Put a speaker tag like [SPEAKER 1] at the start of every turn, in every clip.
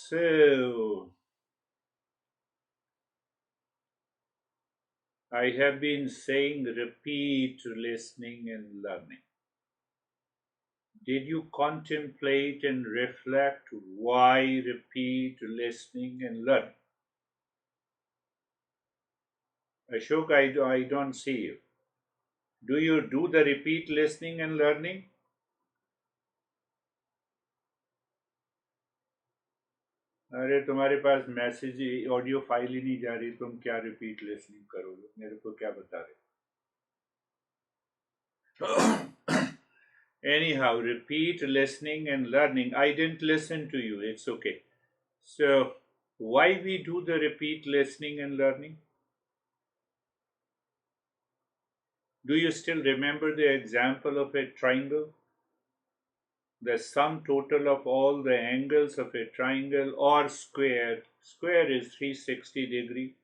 [SPEAKER 1] So, I have been saying repeat listening and learning. Did you contemplate and reflect why repeat listening and learning? Ashok, I don't see you. Do you do the repeat listening and learning? अरे तुम्हारे पास message audio file ही नहीं जा रही, तुम क्या repeat listening करोगे? मेरे को क्या बता रहे? Anyhow, repeat listening and learning. I didn't listen to you. It's okay. So, why we do the repeat listening and learning? Do you still remember the example of a triangle? The sum total of all the angles of a triangle or square. Square is 360 degree.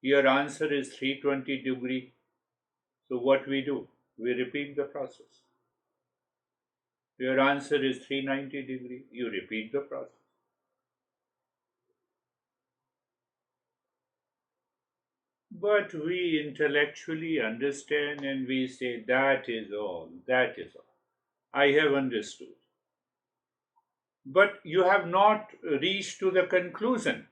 [SPEAKER 1] Your answer is 320 degree. So what we do? We repeat the process. Your answer is 390 degree. You repeat the process. But we intellectually understand and we say, that is all, that is all. I have understood. But you have not reached to the conclusion.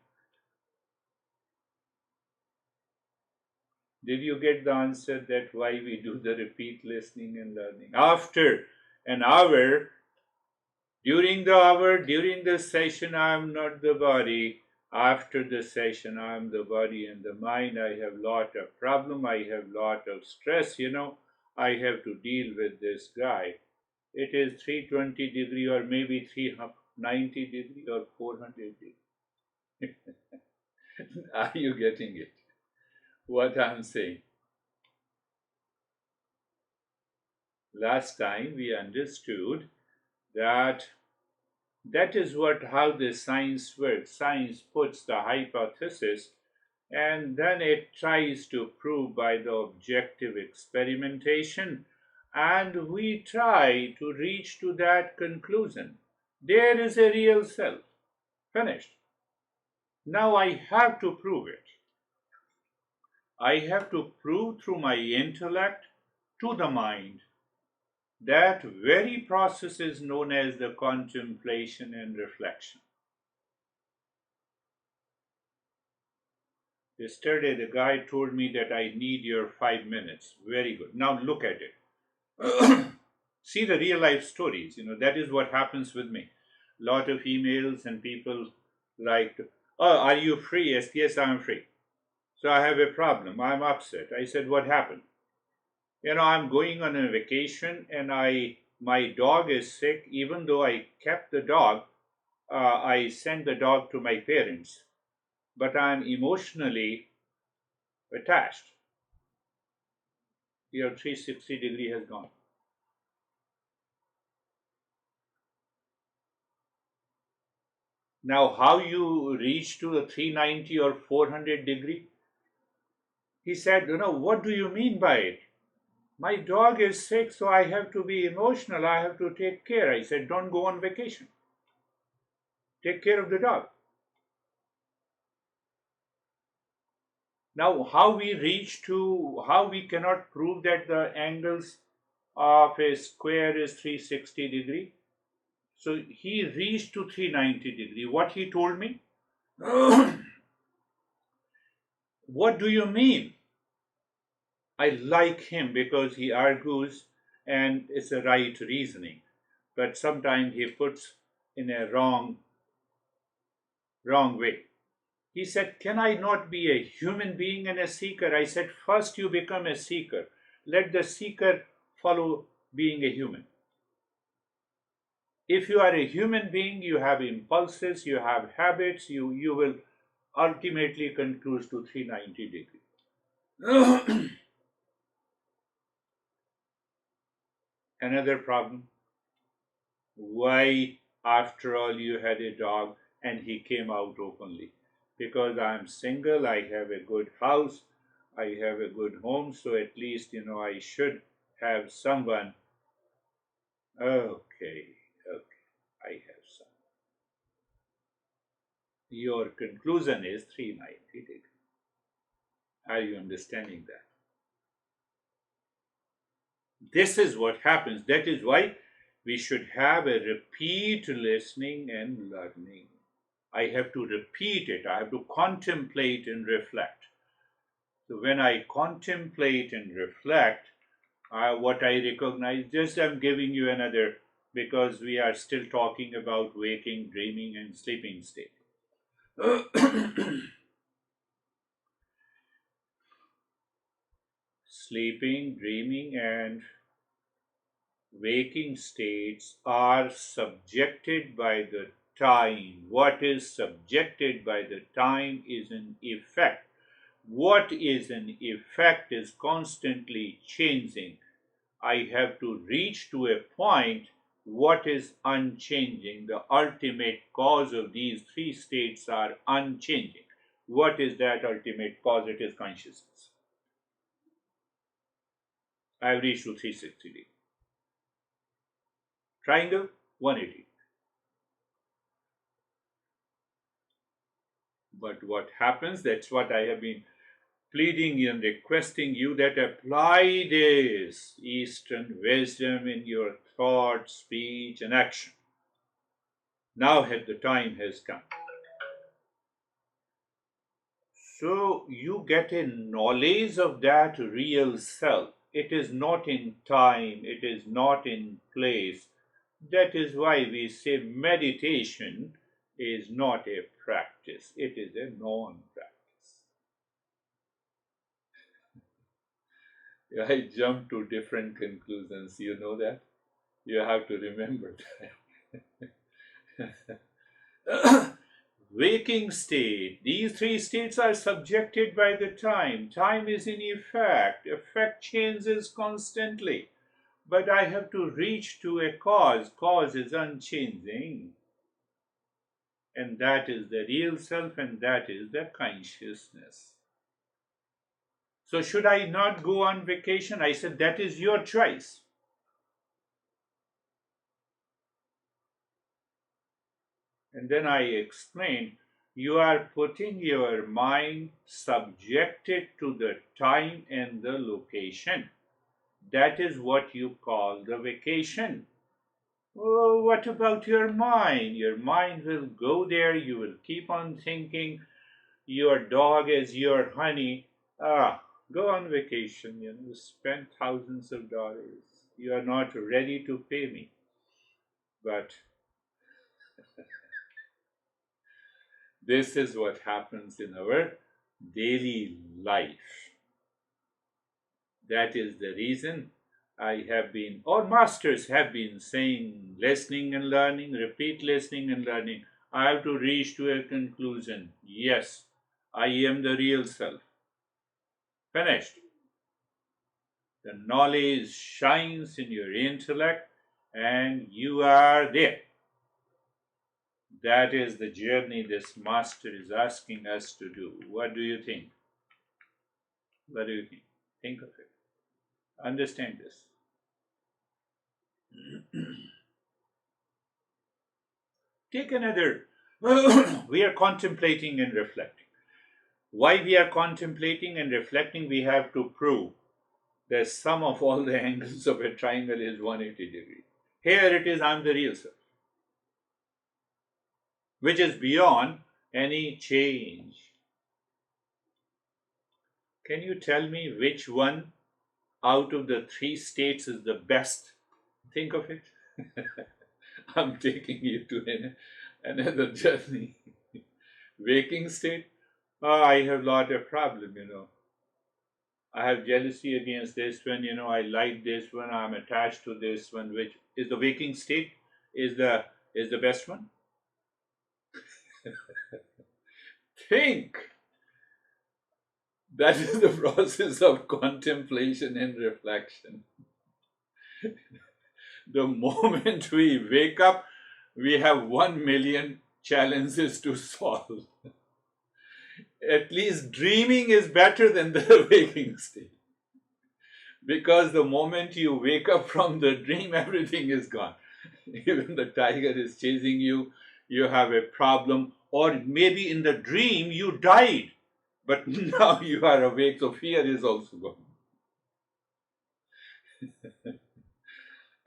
[SPEAKER 1] Did you get the answer that why we do the repeat listening and learning? After an hour, during the session, I am not the body. After the session, I am the body and the mind. I have lot of problem. I have lot of stress. I have to deal with this guy. It is 320 degree or maybe 390 degree or 400 degree. Are you getting it? What I'm saying? Last time we understood that is how the science works. Science puts the hypothesis and then it tries to prove by the objective experimentation, and we try to reach to that conclusion. There is a real self. Finished. Now I have to prove it. I have to prove through my intellect to the mind. That very process is known as the contemplation and reflection. Yesterday, the guy told me that I need your 5 minutes. Very good. Now look at it. See the real life stories. That is what happens with me. Lot of emails and people like, oh, are you free? Yes, yes, I'm free. So I have a problem. I'm upset. I said, what happened? I'm going on a vacation and my dog is sick. Even though I kept the dog, I sent the dog to my parents, but I'm emotionally attached. Your 360 degree has gone. Now, how you reach to the 390 or 400 degree? He said, what do you mean by it? My dog is sick, so I have to be emotional. I have to take care. I said, don't go on vacation. Take care of the dog. Now, how we cannot prove that the angles of a square is 360 degree? So he reached to 390 degree. What he told me? What do you mean? I like him because he argues and it's a right reasoning. But sometimes he puts in a wrong way. He said, can I not be a human being and a seeker? I said, first you become a seeker. Let the seeker follow being a human. If you are a human being, you have impulses, you have habits, you will ultimately conclude to 390 degree. Another problem. Why, after all, you had a dog and he came out openly? Because I'm single, I have a good house, I have a good home, so at least, I should have someone. Okay, okay. conclusion is 390 degrees. Are you understanding that? This is what happens. That is why we should have a repeat listening and learning. I have to repeat it. I have to contemplate and reflect. So when I contemplate and reflect, what I recognize, just I'm giving you another, because we are still talking about waking, dreaming, and sleeping state. Sleeping, dreaming, and waking states are subjected by the time. What is subjected by the time is an effect. What is an effect is constantly changing. I have to reach to a point what is unchanging. The ultimate cause of these three states are unchanging. What is that ultimate cause? It is consciousness. I have reached to 360 degrees. Triangle, 180. But what happens, that's what I have been pleading and requesting you, that apply this Eastern wisdom in your thought, speech, and action. Now the time has come. So you get a knowledge of that real self. It is not in time, it is not in place. That is why we say meditation is not a practice, it is a non-practice. I jump to different conclusions, you know that? You have to remember that. Waking state, these three states are subjected by the time. Time is in effect. Effect changes constantly. But I have to reach to a cause. Cause is unchanging. And that is the real self, and that is the consciousness. So should I not go on vacation? I said, that is your choice. And then I explained, you are putting your mind subjected to the time and the location. That is what you call the vacation. Oh, what about your mind? Your mind will go there, you will keep on thinking your dog is your honey. Go on vacation, spend thousands of dollars. You are not ready to pay me. But this is what happens in our daily life. That is the reason I have been, or masters have been saying, listening and learning, repeat listening and learning. I have to reach to a conclusion. Yes, I am the real self. Finished. The knowledge shines in your intellect and you are there. That is the journey this master is asking us to do. What do you think? What do you think? Think of it. Understand this. Take another. We are contemplating and reflecting. Why we are contemplating and reflecting, we have to prove the sum of all the angles of a triangle is 180 degrees. Here it is, I'm the real self, which is beyond any change. Can you tell me which one out of the three states is the best? Think of it. I'm taking you to another journey. Waking state, I have lot of problem, I have jealousy against this one, I like this one, I'm attached to this one. Which is the waking state is the best one? Think. That is the process of contemplation and reflection. The moment we wake up, we have 1 million challenges to solve. At least dreaming is better than the waking state. Because the moment you wake up from the dream, everything is gone. Even the tiger is chasing you, you have a problem, or maybe in the dream you died, but now you are awake, so fear is also gone.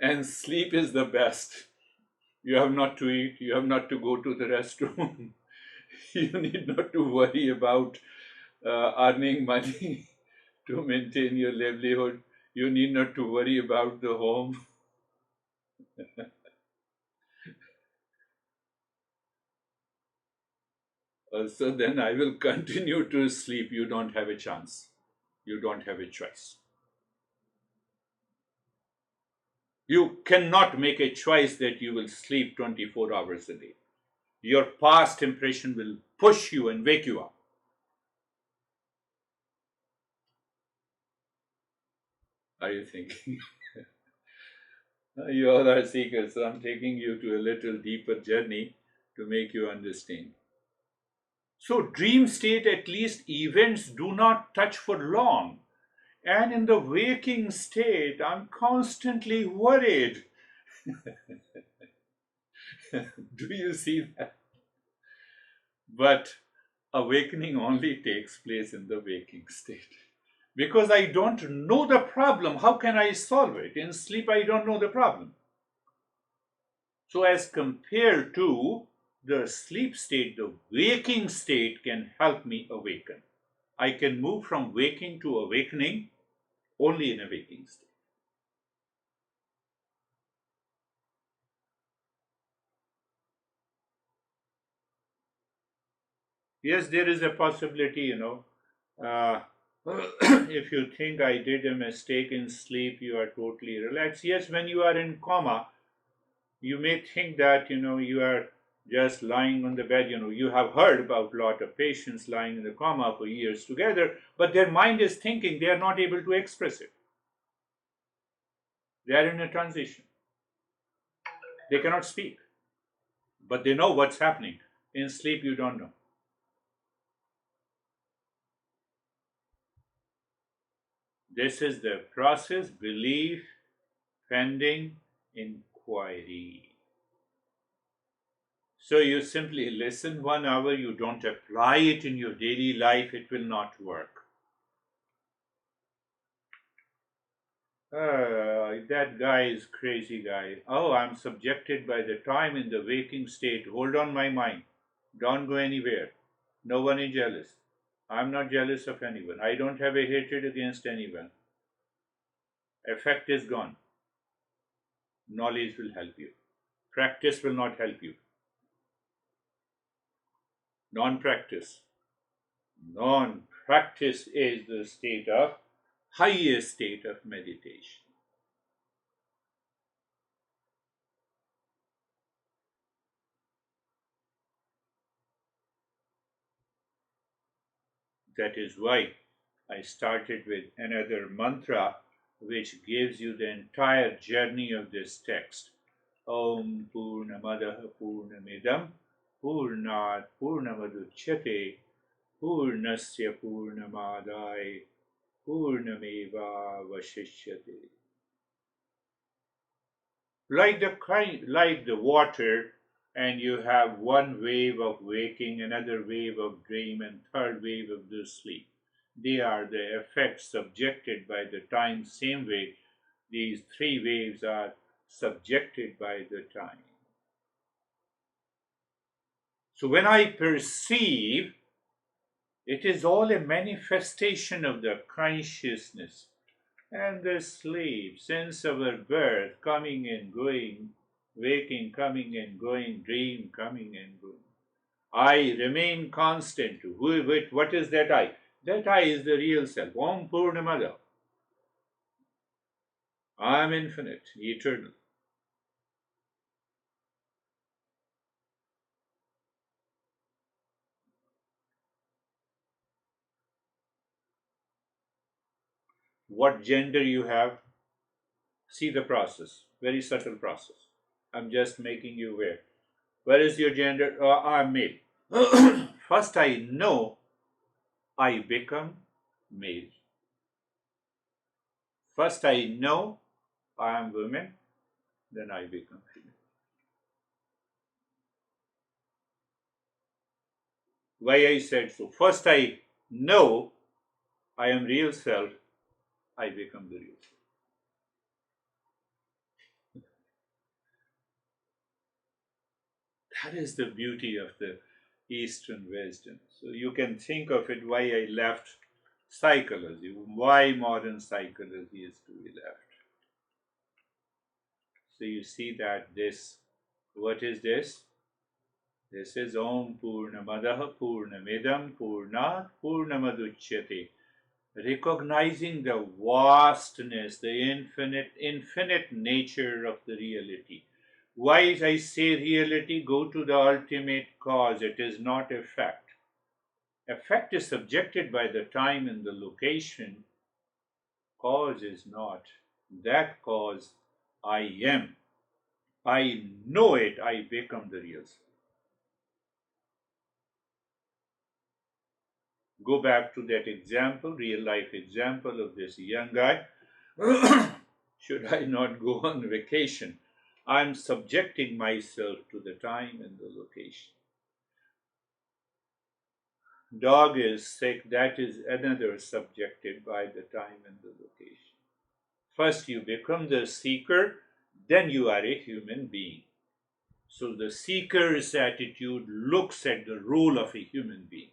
[SPEAKER 1] And sleep is the best. You have not to eat, you have not to go to the restroom, you need not to worry about earning money to maintain your livelihood, you need not to worry about the home. So then I will continue to sleep. You don't have a chance. You don't have a choice. You cannot make a choice that you will sleep 24 hours a day. Your past impression will push you and wake you up. Are you thinking? You all are seekers, so I'm taking you to a little deeper journey to make you understand. So, dream state, at least events do not touch for long. And in the waking state, I'm constantly worried. Do you see that? But awakening only takes place in the waking state. Because I don't know the problem, how can I solve it? In sleep, I don't know the problem. So, as compared to the sleep state, the waking state can help me awaken. I can move from waking to awakening only in a waking state. Yes, there is a possibility, Uh, if you think I did a mistake in sleep, you are totally relaxed. Yes, when you are in coma, you may think that you are just lying on the bed. You have heard about a lot of patients lying in the coma for years together, but their mind is thinking, they are not able to express it. They are in a transition. They cannot speak, but they know what's happening. In sleep, you don't know. This is the process: belief pending inquiry. So you simply listen 1 hour, you don't apply it in your daily life, it will not work. That guy is crazy guy. Oh, I'm subjected by the time in the waking state. Hold on, my mind. Don't go anywhere. No one is jealous. I'm not jealous of anyone. I don't have a hatred against anyone. Effect is gone. Knowledge will help you. Practice will not help you. Non practice. Non practice is the state of highest state of meditation. That is why I started with another mantra which gives you the entire journey of this text. Om Purnamadaha Purnamidam Purnat Purnamaduchyate Purnasya Purnamadai Purnameva Vashishyate. Like the water, and you have one wave of waking, another wave of dream, and third wave of the sleep. They are the effects subjected by the time, same way these three waves are subjected by the time. So when I perceive, it is all a manifestation of the consciousness and the sleep, since our birth, coming and going, waking, coming and going, dream, coming and going. I remain constant. What is that I? That I is the real self. Om Purnamada. I am infinite, eternal. What gender you have, see the process. Very subtle process. I'm just making you aware. Where is your gender? I'm male. First, I know I become male. First, I know I am woman, then I become female. Why I said so? First, I know I am real self, I become the real self. That is the beauty of the Eastern wisdom. So you can think of it why I left psychology, why modern psychology is to be left. So you see that this, what is this? This is Om Purnamadaha Purnamidam Purnat Purnamaduchyate. Recognizing the vastness, the infinite nature of the reality. Why I say reality? Go to the ultimate cause. It is not effect. Effect is subjected by the time and the location. Cause is not. That cause I am. I know it. I become the real self. Go back to that example, real life example of this young guy. Should I not go on vacation? I'm subjecting myself to the time and the location. Dog is sick, that is another subjected by the time and the location. First, you become the seeker, then you are a human being. So the seeker's attitude looks at the role of a human being.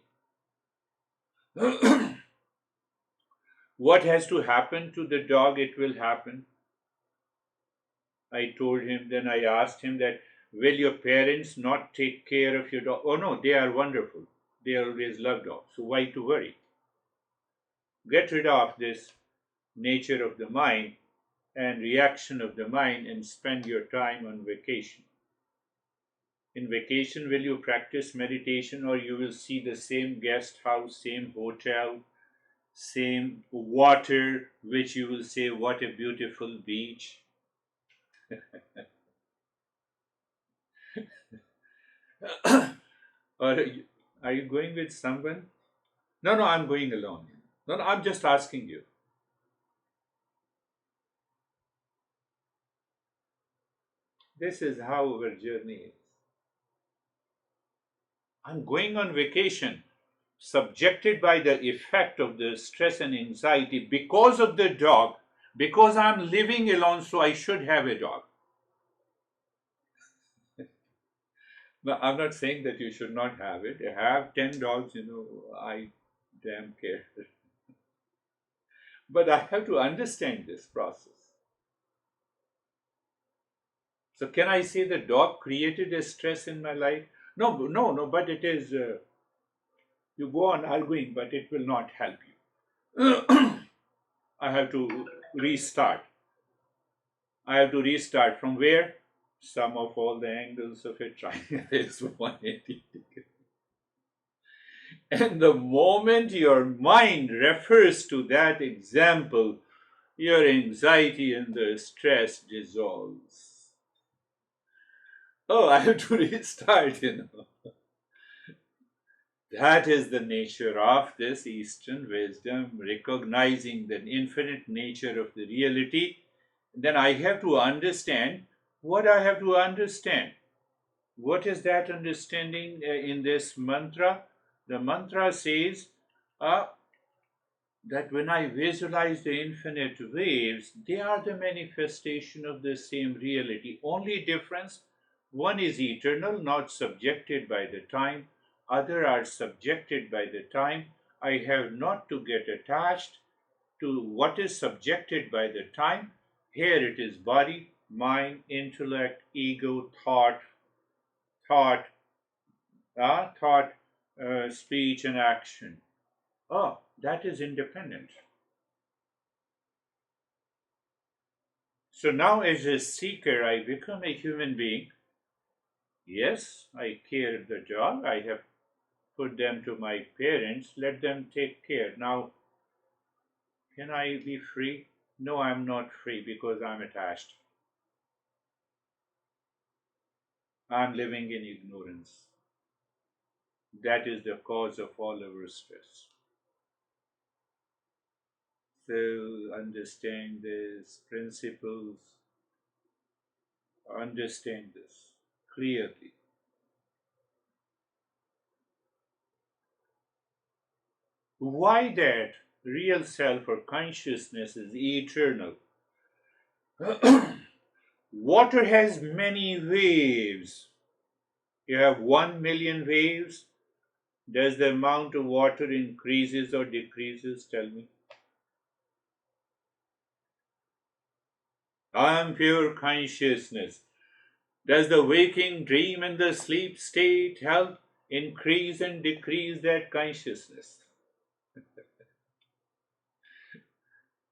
[SPEAKER 1] What has to happen to the dog? It will happen. I told him, then I asked him that, will your parents not take care of your dog? Oh no, they are wonderful. They always love dogs. So why to worry? Get rid of this nature of the mind and reaction of the mind and spend your time on vacation. In vacation, will you practice meditation or you will see the same guest house, same hotel, same water, which you will say, what a beautiful beach? Or are you going with someone? No, no, I'm going alone. No, no, I'm just asking you. This is how our journey is. I'm going on vacation, subjected by the effect of the stress and anxiety because of the dog, because I'm living alone, so I should have a dog. No, I'm not saying that you should not have it. Have 10 dogs, I damn care. But I have to understand this process. So, can I say the dog created a stress in my life? No, no, no, but it is, you go on arguing, but it will not help you. I have to restart. I have to restart from where? Sum of all the angles of a triangle is 180 degrees. And the moment your mind refers to that example, your anxiety and the stress dissolves. Oh, I have to restart. That is the nature of this Eastern wisdom, recognizing the infinite nature of the reality. Then I have to understand what I have to understand. What is that understanding in this mantra? The mantra says uh, that when I visualize the infinite waves, they are the manifestation of the same reality. Only difference, one is eternal, not subjected by the time, other are subjected by the time. I have not to get attached to what is subjected by the time. Here it is body, mind, intellect, ego, thought, thought, speech, and action. Oh, that is independent. So now, as a seeker, I become a human being. Yes, I care the job. I have put them to my parents. Let them take care. Now, can I be free? No, I'm not free because I'm attached. I'm living in ignorance. That is the cause of all our stress. So, understand these principles, understand this clearly. Why that real self or consciousness is eternal. Water has many waves. You have 1 million waves. Does the amount of water increases or decreases? Tell me. I am pure consciousness. Does the waking dream and the sleep state help increase and decrease that consciousness?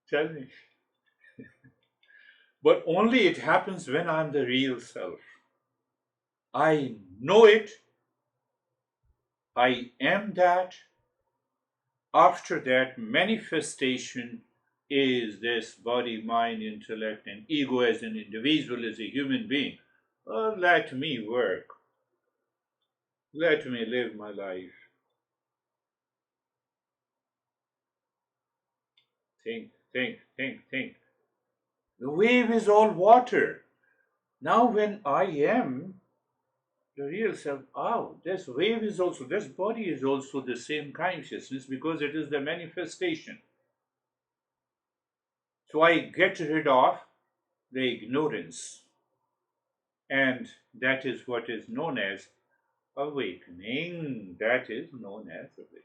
[SPEAKER 1] Tell me. But only it happens when I'm the real self. I know it. I am that. After that, manifestation is this body, mind, intellect, and ego as an individual, as a human being. Oh, let me work. Let me live my life. Think, think, think, think. The wave is all water. Now, when I am the real self, oh, this wave is also, this body is also the same consciousness because it is the manifestation. So I get rid of the ignorance, and that is what is known as awakening. That is known as awakening.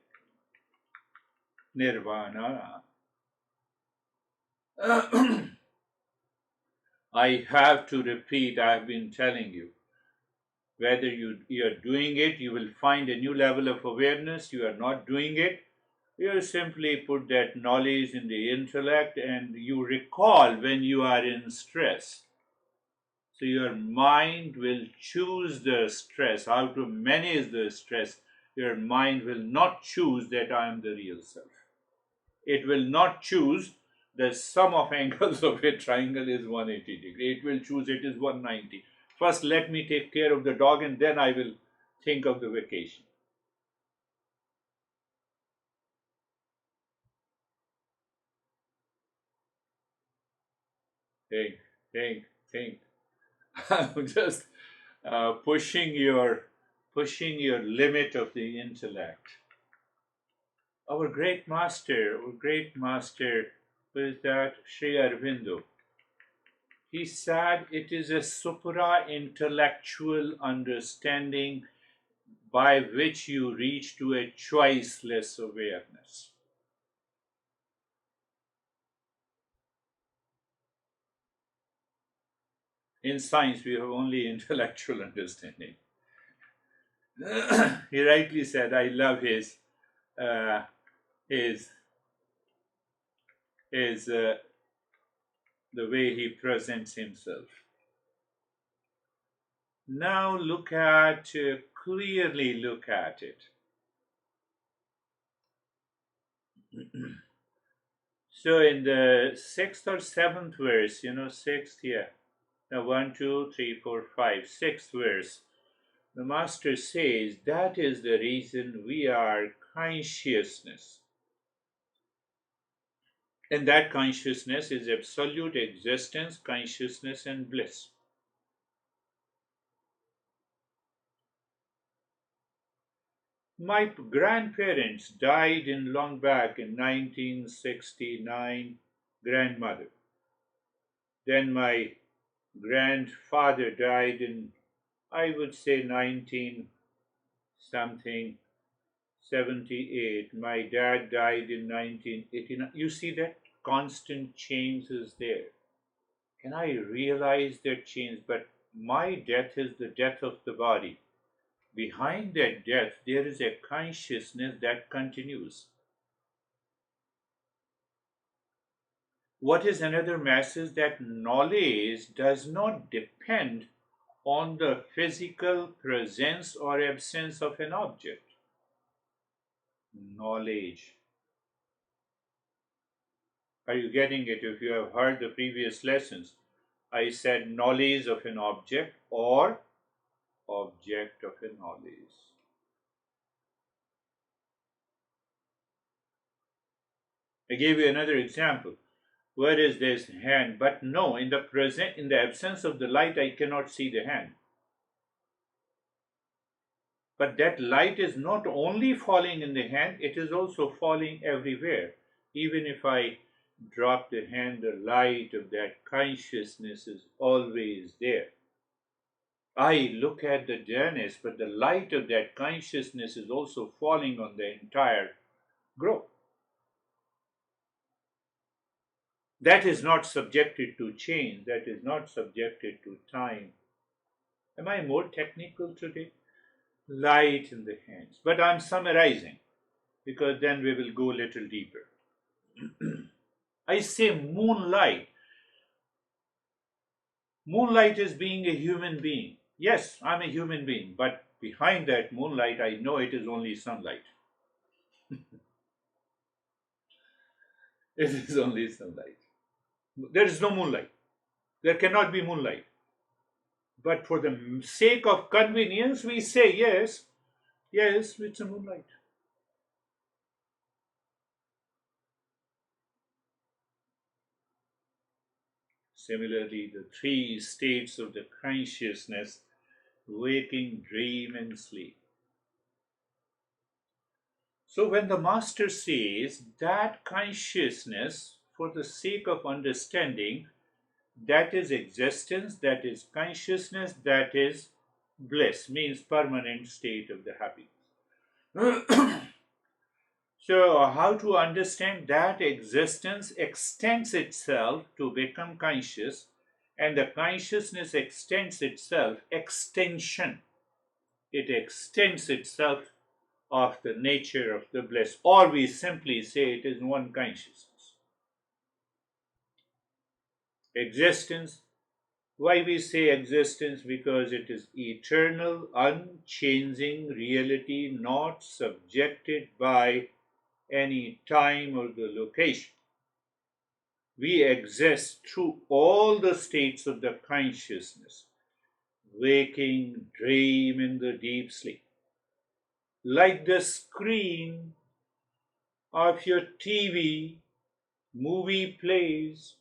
[SPEAKER 1] Nirvana. I have to repeat, I have been telling you. Whether you are doing it, you will find a new level of awareness. You are not doing it, you simply put that knowledge in the intellect and you recall when you are in stress. So your mind will choose the stress, how to manage the stress. Your mind will not choose that I am the real self. It will not choose the sum of angles of a triangle is 180 degree. It will choose it is 190. First, let me take care of the dog and then I will think of the vacation. Think, think, think. I'm just pushing your limit of the intellect. Our great master, who is that? Sri Aurobindo. He said it is a supra-intellectual understanding by which you reach to a choiceless awareness. In science, we have only intellectual understanding. He rightly said, I love uh, his, his the way he presents himself. Now clearly look at it. So in the sixth or seventh verse, sixth, yeah. Now one, two, three, four, five, sixth verse, the master says that is the reason we are consciousness. And that consciousness is absolute existence, consciousness, and bliss. My grandparents died in long back in 1969, grandmother. Then my grandfather died in, I would say, 19 something, 78. My dad died in 1989. You see that constant change is there. Can I realize that change? But my death is the death of the body. Behind that death, there is a consciousness that continues. What is another message? That knowledge does not depend on the physical presence or absence of an object. Knowledge. Are you getting it? If you have heard the previous lessons, I said knowledge of an object or object of a knowledge. I gave you another example. Where is this hand? But no, in the absence of the light, I cannot see the hand. But that light is not only falling in the hand, it is also falling everywhere. Even if I drop the hand, the light of that consciousness is always there. I look at the journeys, but the light of that consciousness is also falling on the entire group. That is not subjected to change, that is not subjected to time. Am I more technical today? Light in the hands. But I'm summarizing because then we will go a little deeper. I say moonlight. Moonlight is being a human being. Yes, I'm a human being, but behind that moonlight, I know it is only sunlight. It is only sunlight. There is no moonlight. There cannot be moonlight. But for the sake of convenience, we say yes, yes, it's a moonlight. Similarly, the three states of the consciousness, waking, dream, and sleep. So, when the master says that consciousness, for the sake of understanding, that is existence, that is consciousness, that is bliss, means permanent state of the happiness. So, how to understand that existence extends itself to become conscious, and the consciousness extends itself, extension. It extends itself of the nature of the bliss, or we simply say it is one consciousness. Existence. Why we say existence? Because it is eternal, unchanging reality, not subjected by any time or the location. We exist through all the states of the consciousness, waking, dream, and the deep sleep. Like the screen of your TV, movie plays,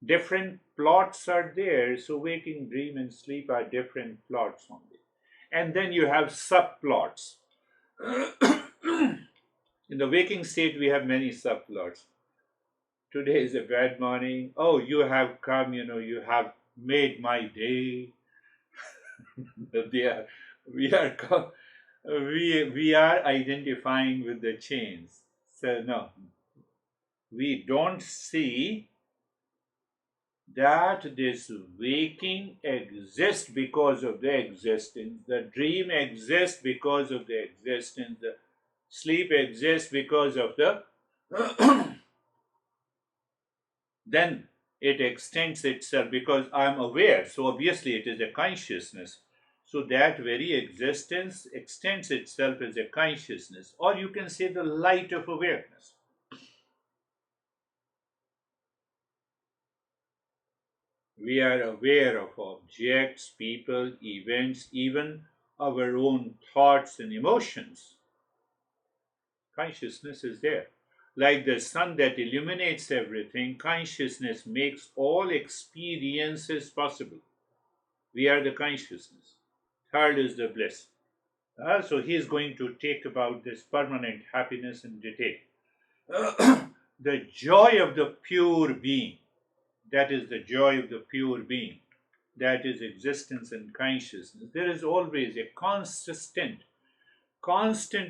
[SPEAKER 1] different plots are there. So, waking, dream, and sleep are different plots only. And then you have subplots. In the waking state, we have many subplots. Today is a bad morning. Oh, you have come, you have made my day. They we are we are identifying with the chains. So no, we don't see that this waking exists because of the existence, the dream exists because of the existence, the sleep exists because of the then it extends itself because I'm aware. So obviously it is a consciousness. So that very existence extends itself as a consciousness, or you can say the light of awareness. We are aware of objects, people, events, even our own thoughts and emotions. Consciousness is there. Like the sun that illuminates everything, consciousness makes all experiences possible. We are the consciousness. Third is the bliss. So he is going to take about this permanent happiness in detail. The joy of the pure being. That is the joy of the pure being. That is existence and consciousness. There is always a constant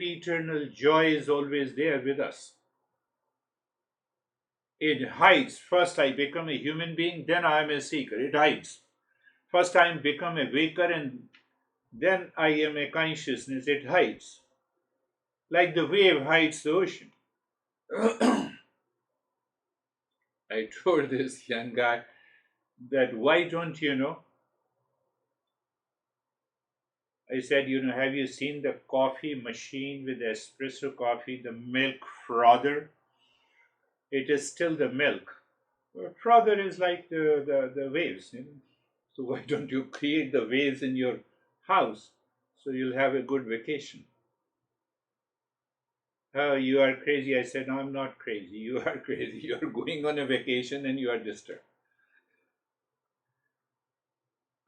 [SPEAKER 1] eternal joy is always there with us. It hides. First I become a human being, then I am a seeker. It hides. First I become a waker and then I am a consciousness. It hides. Like the wave hides the ocean. I told this young guy that why don't I said, have you seen the coffee machine with the espresso coffee, the milk frother? It is still the milk. Frother is like the waves. So why don't you create the waves in your house so you'll have a good vacation? Oh, you are crazy. I said, no, I'm not crazy. You are crazy. You are going on a vacation and you are disturbed.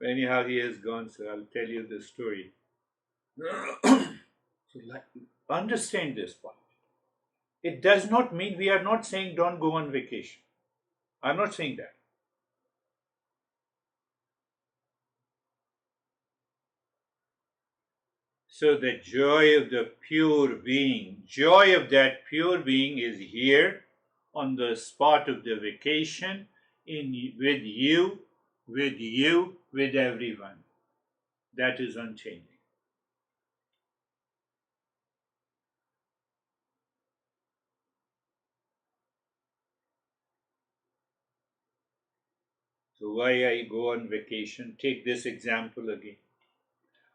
[SPEAKER 1] Anyhow, he has gone, so I'll tell you the story. So, understand this point. It does not mean we are not saying don't go on vacation. I'm not saying that. So the joy of the pure being, joy of that pure being is here on the spot of the vacation, with everyone. That is unchanging. So why I go on vacation? Take this example again.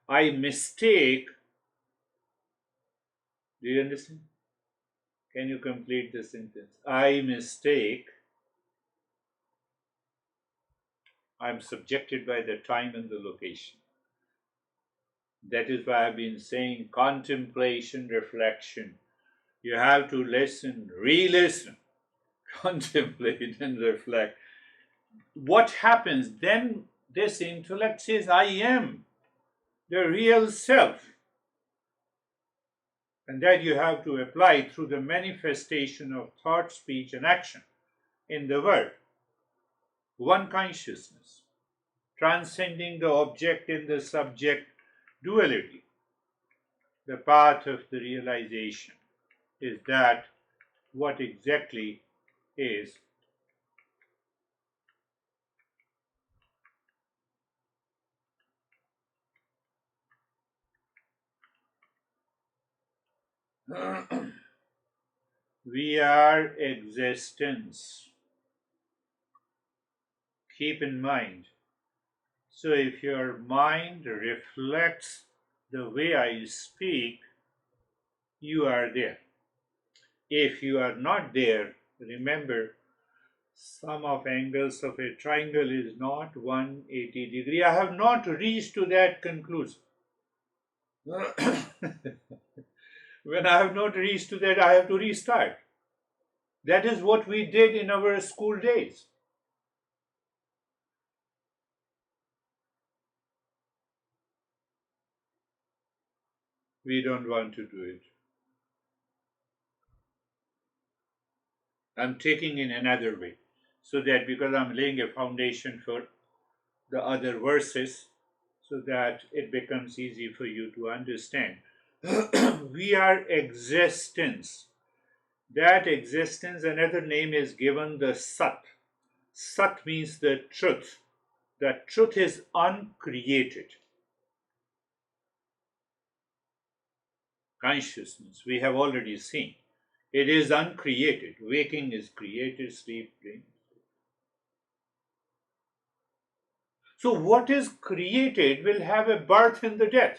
[SPEAKER 1] I mistake. Do you understand? Can you complete the sentence? I mistake. I'm subjected by the time and the location. That is why I've been saying contemplation, reflection. You have to listen, re listen, contemplate, and reflect. What happens then? This intellect says, I am the real self. And that you have to apply through the manifestation of thought, speech, and action in the world. One consciousness, transcending the object and the subject duality. The path of the realization is that what exactly is we are existence. Keep in mind. So, if your mind reflects the way I speak, you are there. If you are not there, remember sum of angles of a triangle is not 180 degree. I have not reached to that conclusion. When I have not reached to that, I have to restart. That is what we did in our school days. We don't want to do it. I'm taking in another way. So that because I'm laying a foundation for the other verses, so that it becomes easy for you to understand. We are existence. That existence, another name is given the Sat. Sat means the truth. The truth is uncreated. Consciousness, we have already seen. It is uncreated. Waking is created, sleep, dream. So, what is created will have a birth in the death.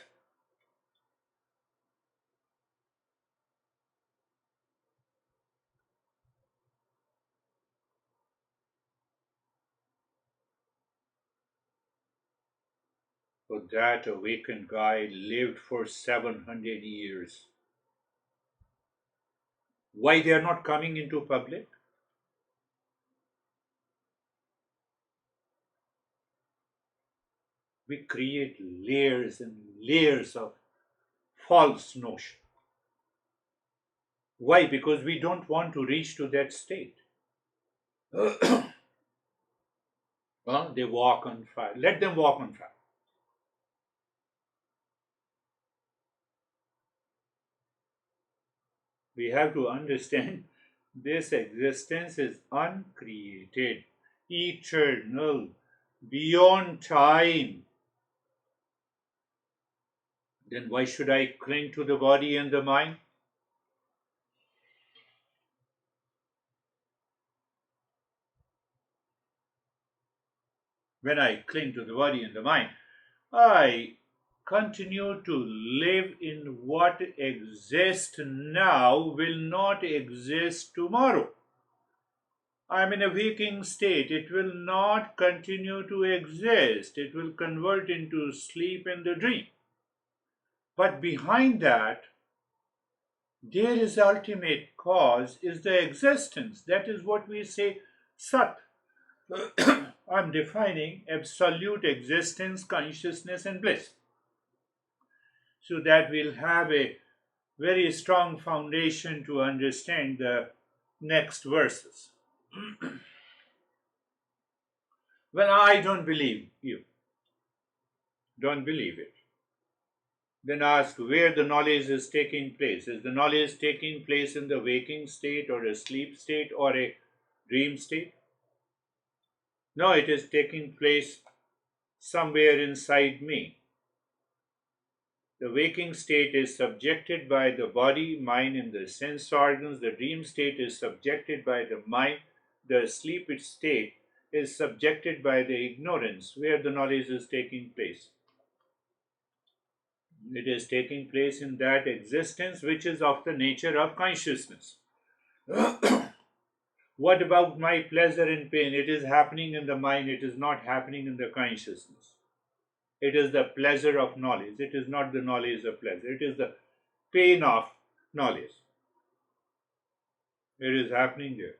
[SPEAKER 1] So, that awakened guy lived for 700 years. Why they are not coming into public? We create layers and layers of false notion. Why? Because we don't want to reach to that state. Well, they walk on fire. Let them walk on fire. We have to understand this existence is uncreated, eternal, beyond time. Then why should I cling to the body and the mind? When I cling to the body and the mind, I continue to live in what exists now will not exist tomorrow. I'm in a waking state. It will not continue to exist. It will convert into sleep and the dream. But behind that, there is ultimate cause, is the existence. That is what we say Sat. I'm defining absolute existence, consciousness, and bliss. so that we'll have a very strong foundation to understand the next verses. Well, I don't believe you. Don't believe it. Then ask where the knowledge is taking place. Is the knowledge taking place in the waking state or a sleep state or a dream state? No, it is taking place somewhere inside me. The waking state is subjected by the body, mind, and the sense organs. The dream state is subjected by the mind. The sleep state is subjected by the ignorance, where the knowledge is taking place. It is taking place in that existence which is of the nature of consciousness. What about my pleasure and pain? It is happening in the mind, it is not happening in the consciousness. It is the pleasure of knowledge, it is not the knowledge of pleasure, it is the pain of knowledge. It is happening there,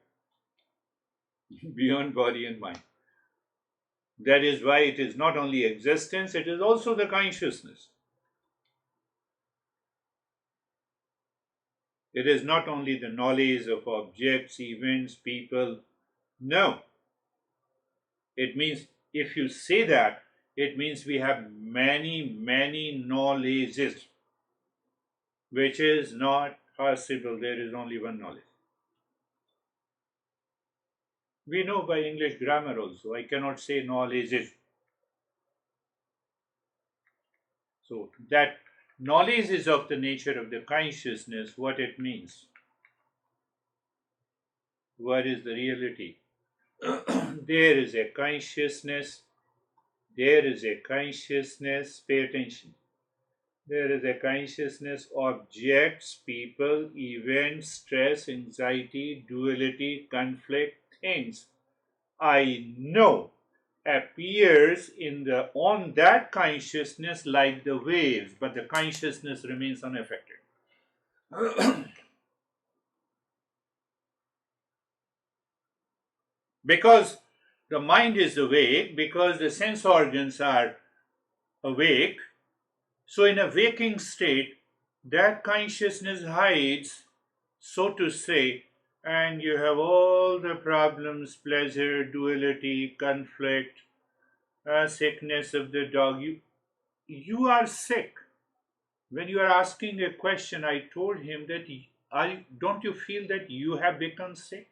[SPEAKER 1] beyond body and mind. That is why it is not only existence, it is also the consciousness. It is not only the knowledge of objects, events, people. No. It means, if you say that, it means we have many, many knowledges, which is not possible. There is only one knowledge. We know by English grammar also. I cannot say knowledges. So that knowledge is of the nature of the consciousness, what it means. What is the reality? There is a consciousness. There is a consciousness. Pay attention. There is a consciousness, objects, people, events, stress, anxiety, duality, conflict, things I know appears on that consciousness like the waves, but the consciousness remains unaffected. Because the mind is awake, because the sense organs are awake, so in a waking state, that consciousness hides, so to say, and you have all the problems, pleasure, duality, conflict, sickness of the dog. You are sick. When you are asking a question, I told him that, don't you feel that you have become sick?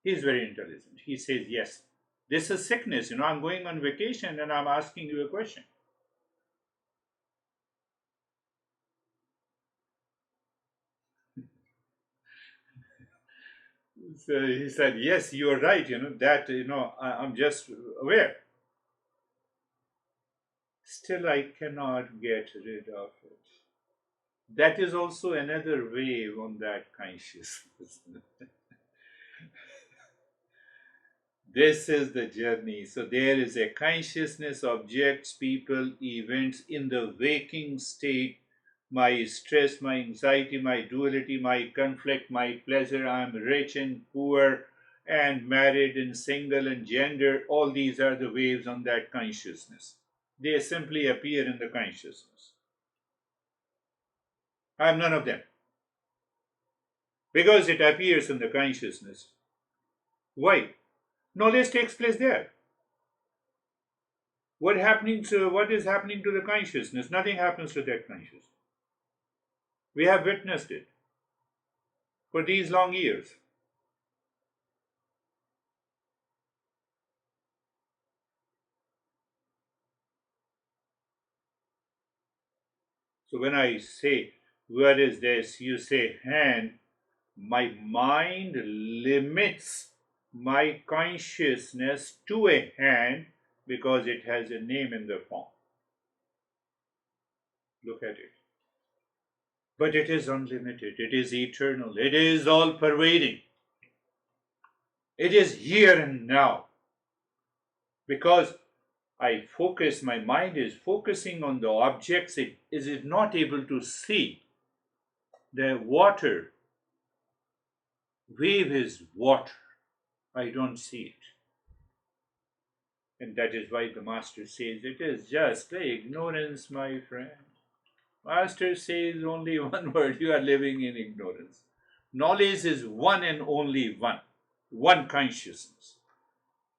[SPEAKER 1] He is very intelligent. He says, yes, this is sickness. I'm going on vacation and I'm asking you a question. So he said, yes, you're right, I'm just aware. Still, I cannot get rid of it. That is also another wave on that consciousness. This is the journey. So there is a consciousness, objects, people, events in the waking state. My stress, my anxiety, my duality, my conflict, my pleasure, I'm rich and poor and married and single and gender. All these are the waves on that consciousness. They simply appear in the consciousness. I'm none of them. Because it appears in the consciousness. Why? Knowledge takes place there. What is happening to the consciousness? Nothing happens to that consciousness. We have witnessed it for these long years. So when I say, what is this? You say, hand. My mind limits my consciousness to a hand because it has a name in the form. Look at it. But it is unlimited, it is eternal, it is all pervading. It is here and now. Because my mind is focusing on the objects, it is not able to see. The water, wave is water. I don't see it. And that is why the master says, it is just the ignorance, my friend. Master says only one word: you are living in ignorance. Knowledge is one and only one, one consciousness.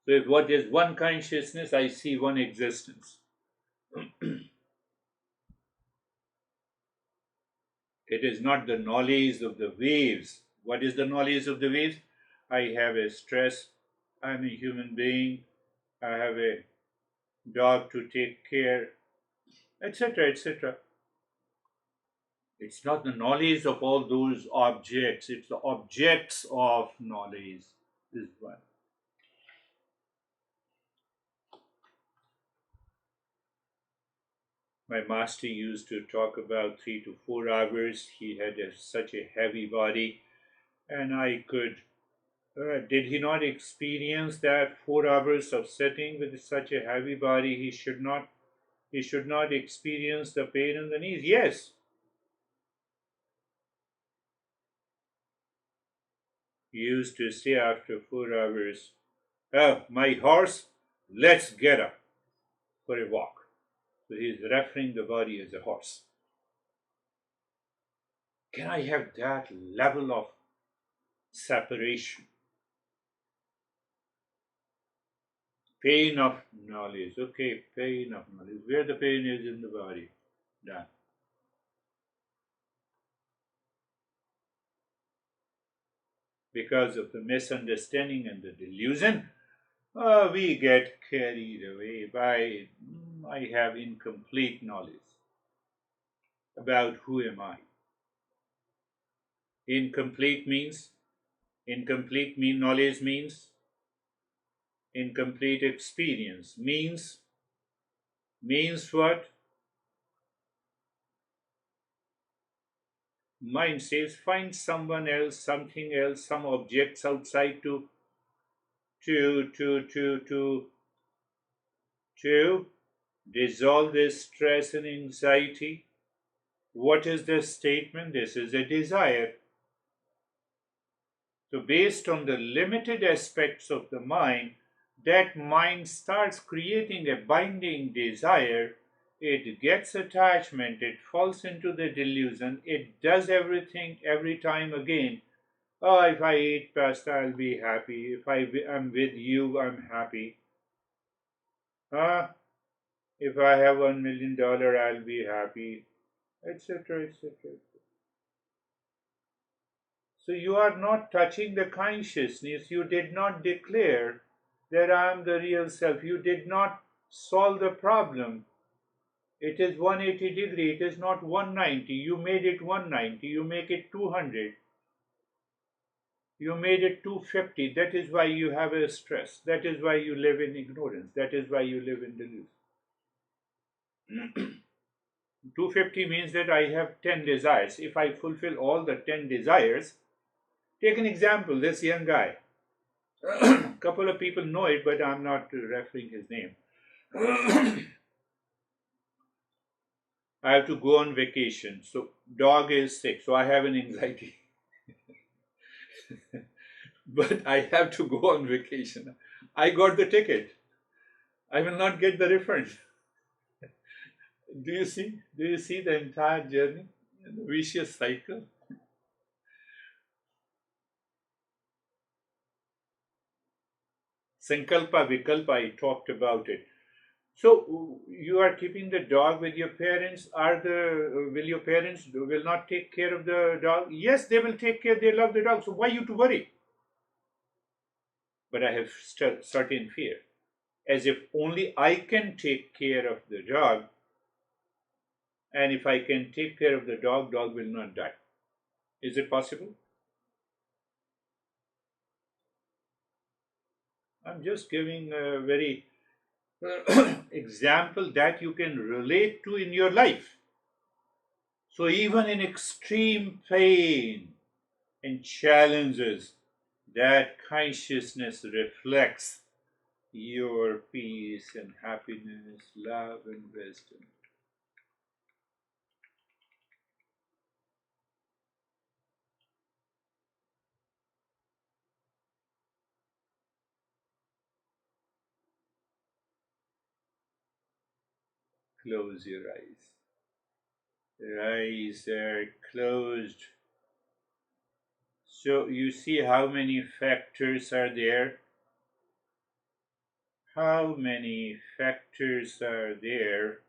[SPEAKER 1] So, if what is one consciousness, I see one existence. It is not the knowledge of the waves. What is the knowledge of the waves? I have a stress, I'm a human being, I have a dog to take care, etc., etc. It's not the knowledge of all those objects, it's the objects of knowledge. Is one. My master used to talk about 3 to 4 hours. He had such a heavy body, and I could. Did he not experience that 4 hours of sitting with such a heavy body? He should not. He should not experience the pain in the knees. Yes, he used to say after 4 hours, "Oh, my horse, let's get up for a walk." So he is referring the body as a horse. Can I have that level of separation? Pain of knowledge. Okay, pain of knowledge. Where the pain is in the body. Done. Because of the misunderstanding and the delusion, we get carried away by I have incomplete knowledge about who am I. Incomplete means knowledge means incomplete experience means what? Mind says find someone else, something else, some objects outside to to to to to dissolve this stress and anxiety. What is this statement? This is a desire. So, based on the limited aspects of the mind, that mind starts creating a binding desire. It gets attachment, it falls into the delusion, it does everything every time again. Oh, if I eat pasta, I'll be happy. If am with you, I'm happy. Ah, if I have $1 million, I'll be happy, etc., etc. So you are not touching the consciousness. You did not declare that I am the real self. You did not solve the problem. It is 180 degree. It is not 190. You made it 190. You make it 200. You made it 250. That is why you have a stress. That is why you live in ignorance. That is why you live in delusion. 250 means that I have 10 desires. If I fulfill all the 10 desires, take an example, this young guy. Couple of people know it, but I'm not referring his name. I have to go on vacation. So dog is sick, so I have an anxiety. But I have to go on vacation. I got the ticket. I will not get the refund. Do you see? Do you see the entire journey? The vicious cycle. Sankalpa, Vikalpa, I talked about it. So you are keeping the dog with your parents. Will your parents will not take care of the dog? Yes, they will take care. They love the dog. So why you to worry? But I have certain fear, as if only I can take care of the dog, and if I can take care of the dog, dog will not die. Is it possible? I'm just giving a very example that you can relate to in your life. So even in extreme pain and challenges, that consciousness reflects your peace and happiness, love and wisdom. Close your eyes. The eyes are closed. So you see how many factors are there? How many factors are there?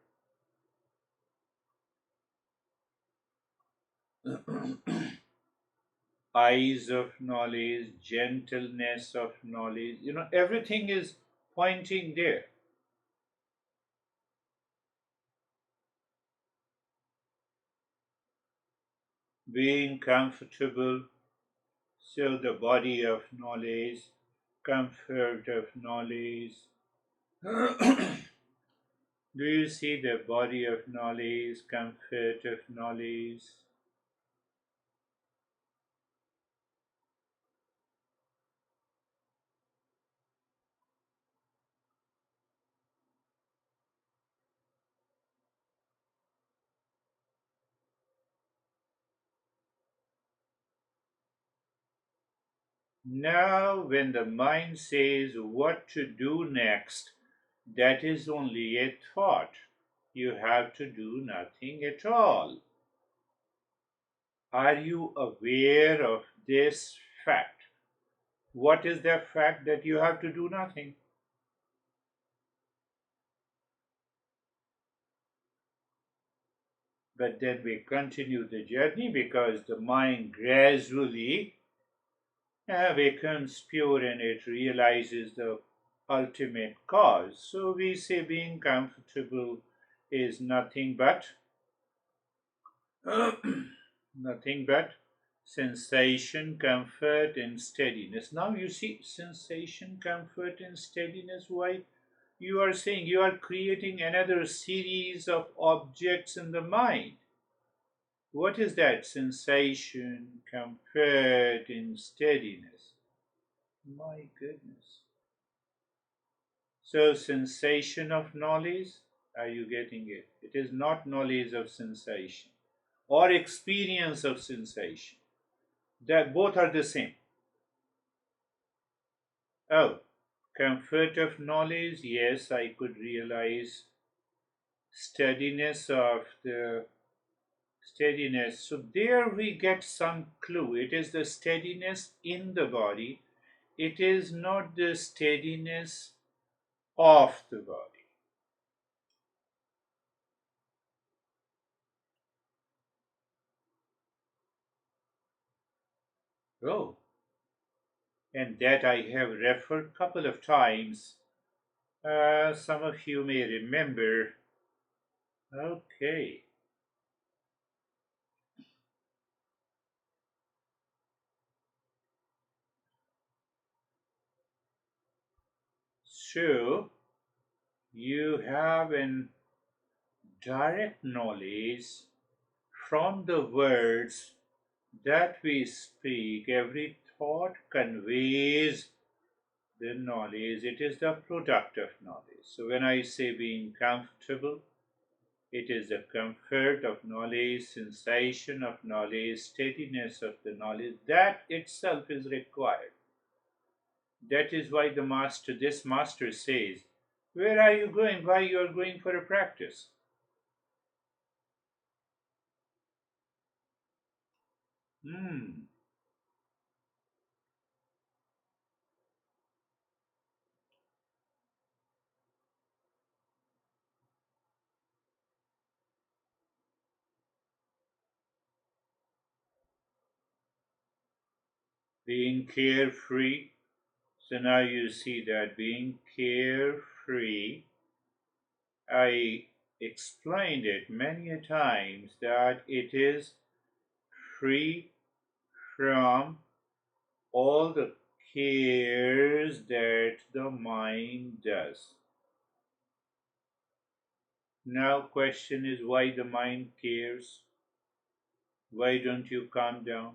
[SPEAKER 1] Eyes of knowledge, gentleness of knowledge, everything is pointing there. Being comfortable, so the body of knowledge, comfort of knowledge. Do you see the body of knowledge, comfort of knowledge? Now, when the mind says what to do next, that is only a thought. You have to do nothing at all. Are you aware of this fact? What is the fact that you have to do nothing? But then we continue the journey because the mind gradually becomes pure and it realizes the ultimate cause. So we say being comfortable is nothing but nothing but sensation, comfort, and steadiness. Now you see sensation, comfort, and steadiness. Why? You are saying you are creating another series of objects in the mind. What is that? Sensation, comfort, and steadiness. My goodness. So, sensation of knowledge, are you getting it? It is not knowledge of sensation or experience of sensation. That both are the same. Oh, comfort of knowledge, yes, I could realize steadiness of the steadiness. So there we get some clue. It is the steadiness in the body. It is not the steadiness of the body. Oh, and that I have referred couple of times. Some of you may remember. Okay, so you have an direct knowledge from the words that we speak. Every thought conveys the knowledge. It is the product of knowledge. So when I say being comfortable, it is the comfort of knowledge, sensation of knowledge, steadiness of the knowledge. That itself is required. That is why this master says, where are you going? Why you are going for a practice? Hmm. Being carefree. So now you see that being carefree, I explained it many a times that it is free from all the cares that the mind does. Now question is why the mind cares? Why don't you calm down?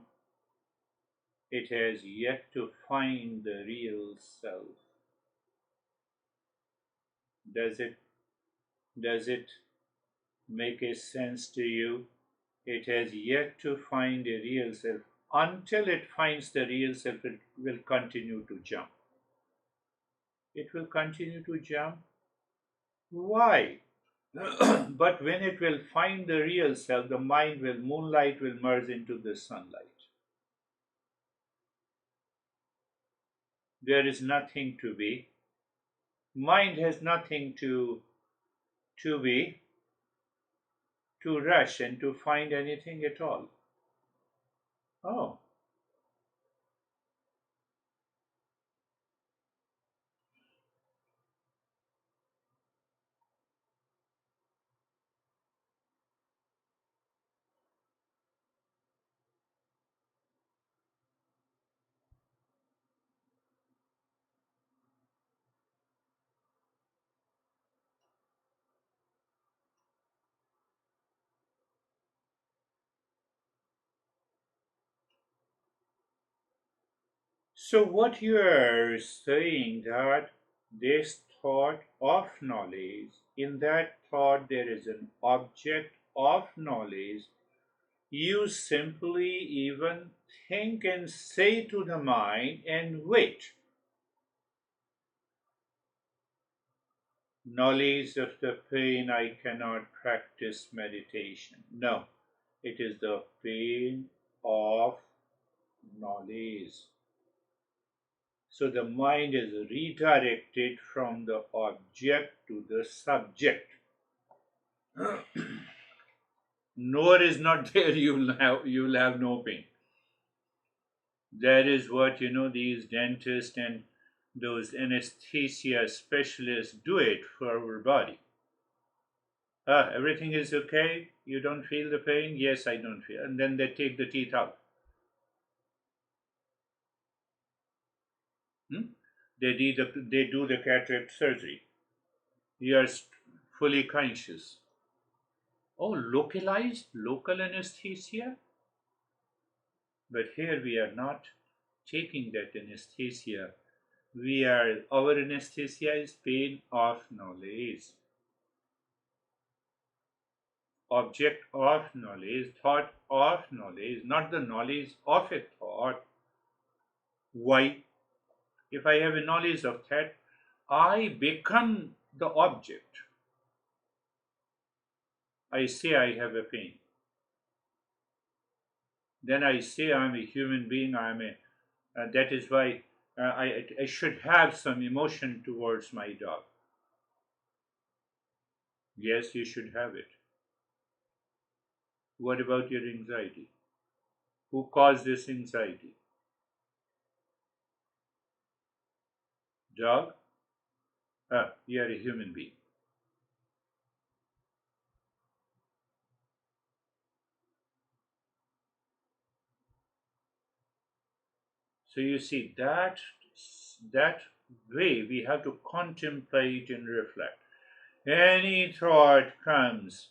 [SPEAKER 1] It has yet to find the real self. Does it does it make a sense to you? It has yet to find a real self. Until it finds the real self, it will continue to jump. It will continue to jump. Why? But when it will find the real self, the mind will, moonlight will merge into the sunlight. There is nothing to be. Mind has nothing to be, to rush and to find anything at all. Oh, so what you are saying that this thought of knowledge, in that thought there is an object of knowledge. You simply even think and say to the mind and wait. Knowledge of the pain, I cannot practice meditation. No, it is the pain of knowledge. So the mind is redirected from the object to the subject. Nor is not there, you'll have no pain. That is what these dentists and those anesthesia specialists do it for our body. Everything is okay. You don't feel the pain? Yes, I don't feel. And then they take the teeth out. Hmm? They do the cataract surgery. You are fully conscious. Oh, localized, local anesthesia? But here we are not taking that anesthesia. Our anesthesia is pain of knowledge, object of knowledge, thought of knowledge, not the knowledge of a thought. Why? If I have a knowledge of that, I become the object. I say I have a pain. Then I say I'm a human being. That is why I should have some emotion towards my dog. Yes, you should have it. What about your anxiety? Who caused this anxiety? Dog? You are a human being. So you see that way we have to contemplate and reflect. Any thought comes,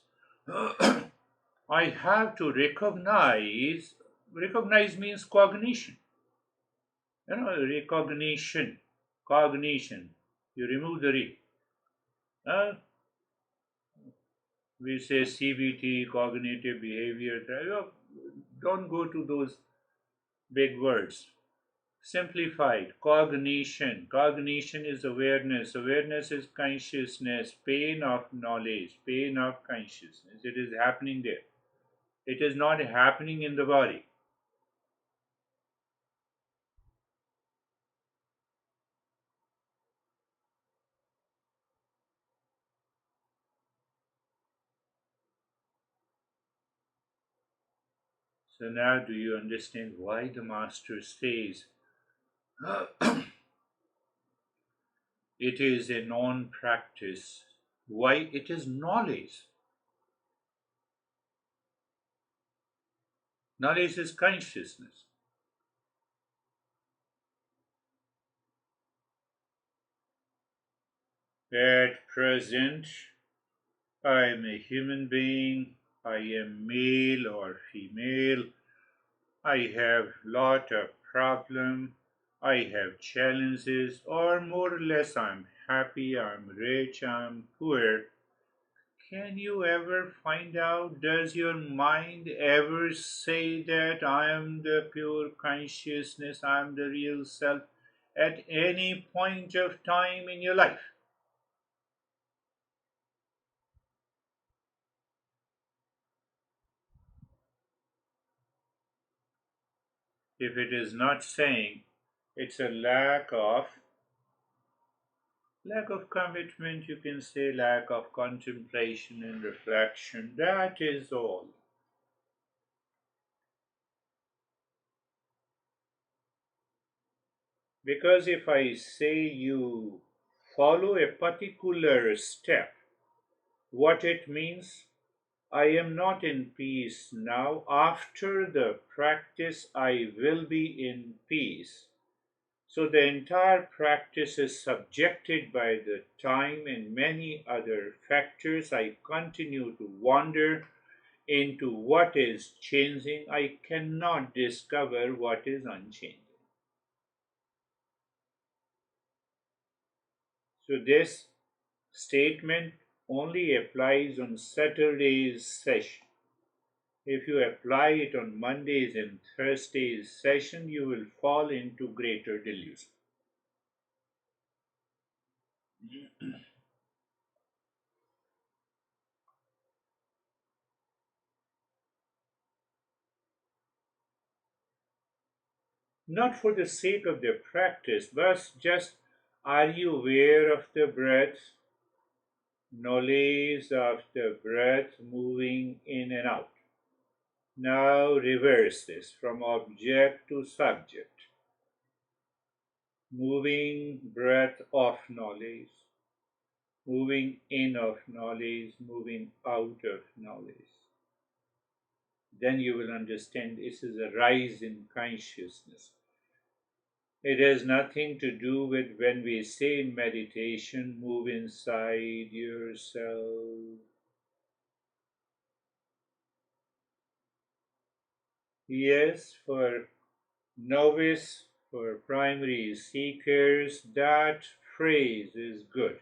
[SPEAKER 1] I have to recognize. Recognize means cognition. Recognition, cognition. You remove the re. Uh, we say CBT, cognitive behavior. Don't go to those big words. Simplified, cognition. Cognition is awareness. Awareness is consciousness. Pain of knowledge. Pain of consciousness. It is happening there. It is not happening in the body. So now do you understand why the master says it is a non practice? Why it is knowledge? Knowledge is consciousness. At present, I am a human being. I am male or female. I have lot of problem. I have challenges, or more or less I'm happy, I'm rich, I'm poor. Can you ever find out? Does your mind ever say that I am the pure consciousness, I am the real self at any point of time in your life? If it is not saying, it's a lack of commitment, you can say lack of contemplation and reflection. That is all. Because if I say you follow a particular step, what it means, I am not in peace now. After the practice, I will be in peace. So the entire practice is subjected by the time and many other factors. I continue to wander into what is changing. I cannot discover what is unchanging. So this statement only applies on Saturday's session. If you apply it on Mondays and Thursdays session, you will fall into greater delusion. Not for the sake of the practice, but just, are you aware of the breath? Knowledge of the breath moving in and out. Now reverse this from object to subject. Moving breath of knowledge, moving in of knowledge, moving out of knowledge. Then you will understand this is a rise in consciousness. It has nothing to do with when we say in meditation, move inside yourself. Yes, for novice, for primary seekers, that phrase is good.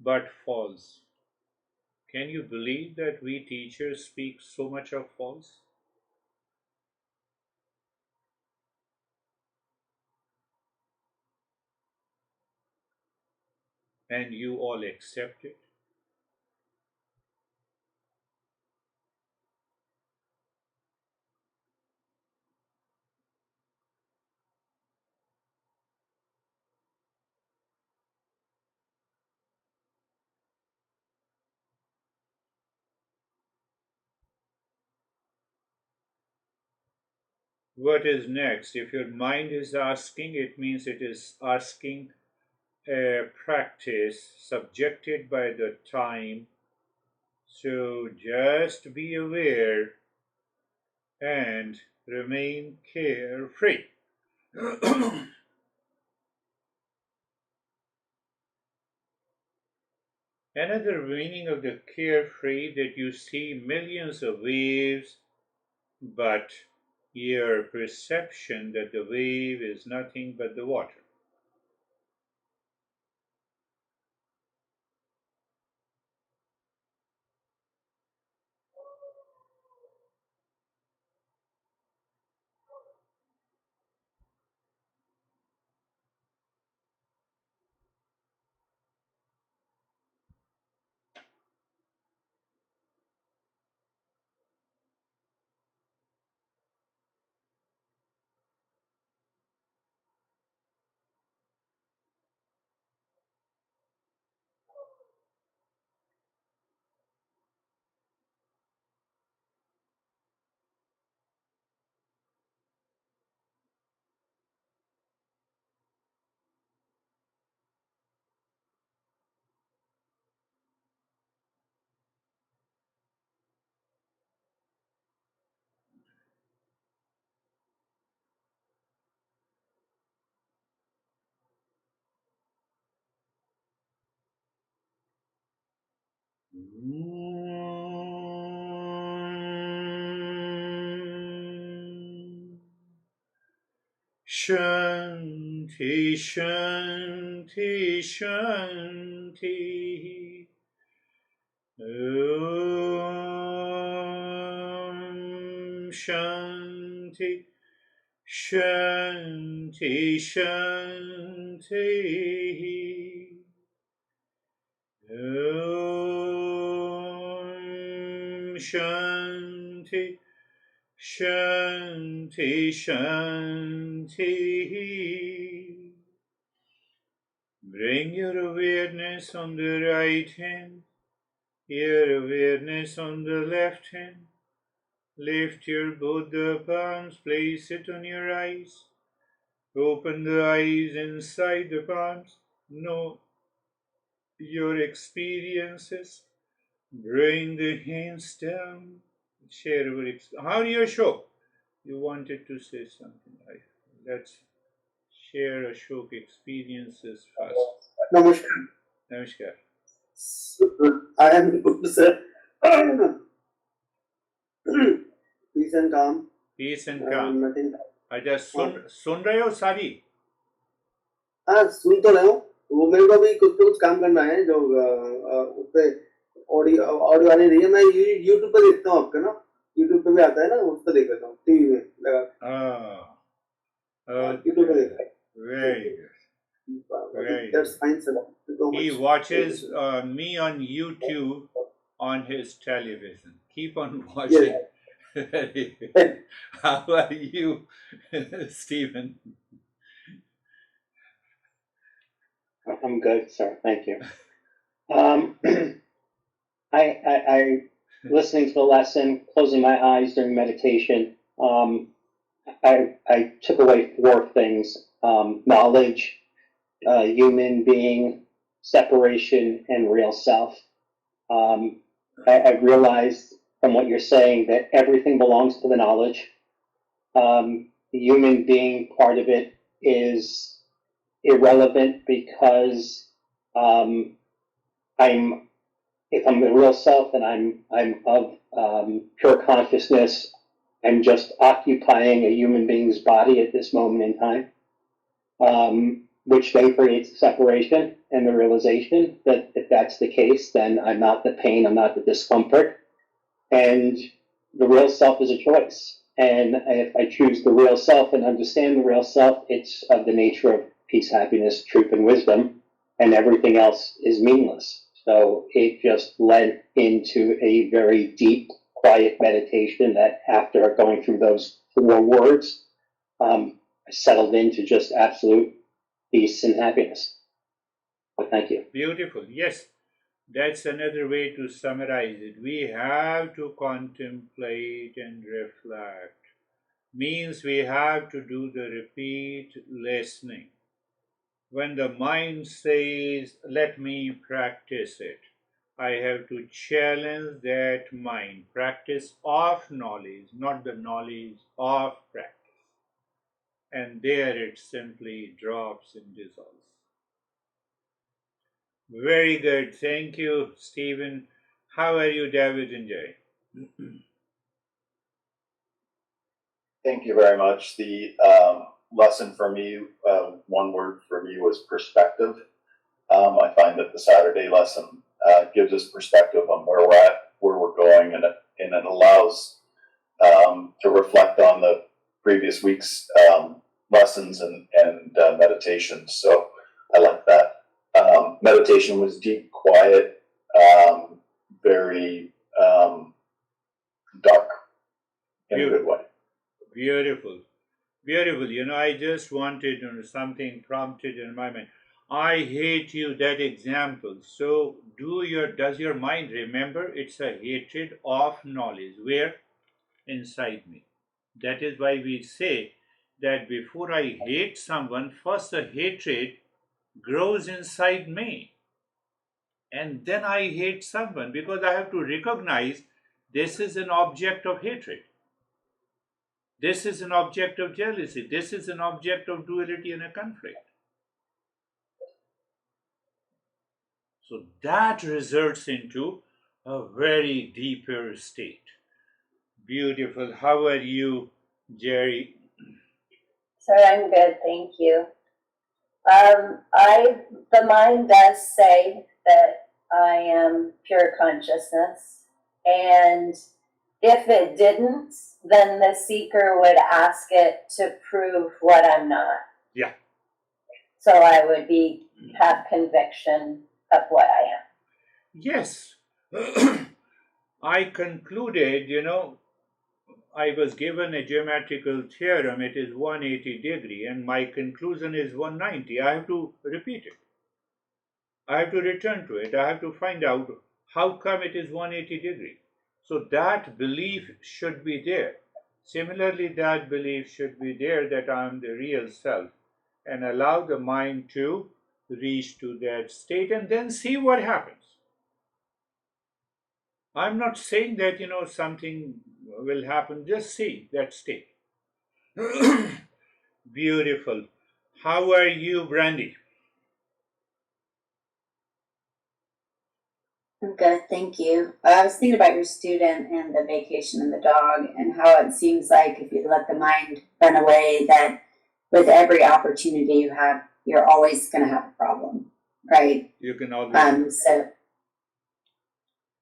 [SPEAKER 1] But false. Can you believe that we teachers speak so much of false? And you all accept it? What is next? If your mind is asking, it means it is asking a practice subjected by the time. So just be aware and remain carefree. Another meaning of the carefree that you see millions of waves, but your perception that the wave is nothing but the water. Shanti, Shanti, Shanti. Om Shanti, Shanti, Shanti. Om Shanti, Shanti, Shanti. Bring your awareness on the right hand, your awareness on the left hand. Lift your both the palms, place it on your eyes. Open the eyes inside the palms. Know your experiences. Bring the hands down. Share your how do you show? You wanted to say something. Let's share Ashok experiences first.
[SPEAKER 2] Namaskar.
[SPEAKER 1] Namaskar.
[SPEAKER 2] I am good, sir. Peace and calm.
[SPEAKER 1] Peace and calm.
[SPEAKER 2] Nothing.
[SPEAKER 1] अच्छा सुन रहे हो सारी?
[SPEAKER 2] हाँ, सुन तो रहे हो. वो मेरे को भी कुछ काम करना है जो उस पे ऑडियो आने रही है. मैं यूट्यूब पे देखता हूँ आपका ना. यूट्यूब पे भी आता है ना, उस पे देख लेता हूँ टीवी में लगा. यूट्यूब पे देखता हूँ.
[SPEAKER 1] Very good. Very
[SPEAKER 2] That's fine, sir.
[SPEAKER 1] He watches me on YouTube on his television. Keep on watching.
[SPEAKER 2] Yes.
[SPEAKER 1] Very good. How are you, Stephen?
[SPEAKER 3] I'm good, sir. Thank you. I listening to the lesson, closing my eyes during meditation. I took away 4 things: knowledge, human being, separation, and real self. I realized from what you're saying that everything belongs to the knowledge. The human being part of it is irrelevant because if I'm the real self and I'm of pure consciousness, I'm just occupying a human being's body at this moment in time, which then creates a separation and the realization that if that's the case, then I'm not the pain, I'm not the discomfort, and the real self is a choice. And if I choose the real self and understand the real self, it's of the nature of peace, happiness, truth, and wisdom, and everything else is meaningless. So it just led into a very deep, quiet meditation that after going through those 4 words, I settled into just absolute peace and happiness. But thank you.
[SPEAKER 1] Beautiful. Yes, that's another way to summarize it. We have to contemplate and reflect. Means we have to do the repeat listening. When the mind says, let me practice it, I have to challenge that mind. Practice of knowledge, not the knowledge of practice. And there it simply drops and dissolves. Very good. Thank you, Stephen. How are you, David and Jay?
[SPEAKER 4] Thank you very much. The lesson for me, one word for me was perspective. I find that the Saturday lesson gives us perspective on where we're at, where we're going, and it allows to reflect on the previous week's lessons and meditations. So I like that. Meditation was deep, quiet, very dark in a good way.
[SPEAKER 1] Beautiful. Beautiful. I just wanted something prompted in my mind. I hate you, that example. So does your mind remember it's a hatred of knowledge? Where? Inside me. That is why we say that before I hate someone, first the hatred grows inside me. And then I hate someone because I have to recognize this is an object of hatred. This is an object of jealousy. This is an object of duality and a conflict. So that results into a very deeper state. Beautiful. How are you, Jerry?
[SPEAKER 5] Sir, I'm good, thank you. The mind does say that I am pure consciousness, and if it didn't, then the seeker would ask it to prove what I'm not.
[SPEAKER 1] Yeah.
[SPEAKER 5] So I would have conviction of what I am.
[SPEAKER 1] Yes. I concluded, I was given a geometrical theorem, it is 180 degree, and my conclusion is 190. I have to repeat it. I have to return to it. I have to find out how come it is 180 degree. So that belief should be there. Similarly, that belief should be there that I am the real self, and allow the mind to reach to that state and then see what happens. I'm not saying that, something will happen. Just see that state. Beautiful. How are you, Brandy?
[SPEAKER 6] I'm good, thank you. I was thinking about your student and the vacation and the dog, and how it seems like if you let the mind run away, that with every opportunity you have, you're always going to have a problem, right?
[SPEAKER 1] You can always.
[SPEAKER 6] So,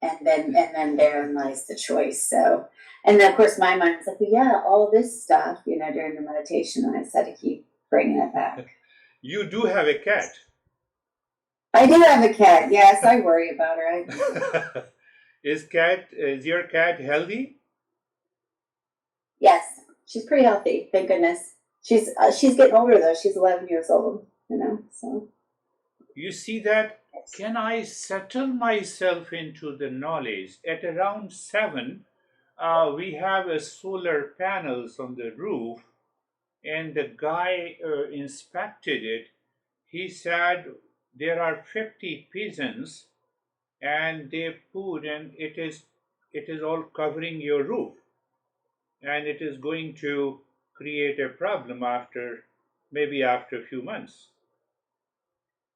[SPEAKER 6] and then therein lies the choice. So, and then of course my mind was like, well, yeah, all this stuff, during the meditation, and I just had to keep bringing it back.
[SPEAKER 1] You do have a cat.
[SPEAKER 6] I do have a cat. Yes, I worry about her.
[SPEAKER 1] Is your cat healthy?
[SPEAKER 6] Yes, she's pretty healthy. Thank goodness. She's getting older though. She's 11 years old. So.
[SPEAKER 1] You see that? Can I settle myself into the knowledge? At around 7, we have a solar panels on the roof, and the guy inspected it. He said there are 50 pigeons, and they pooed, and it is all covering your roof, and it is going to create a problem maybe after a few months.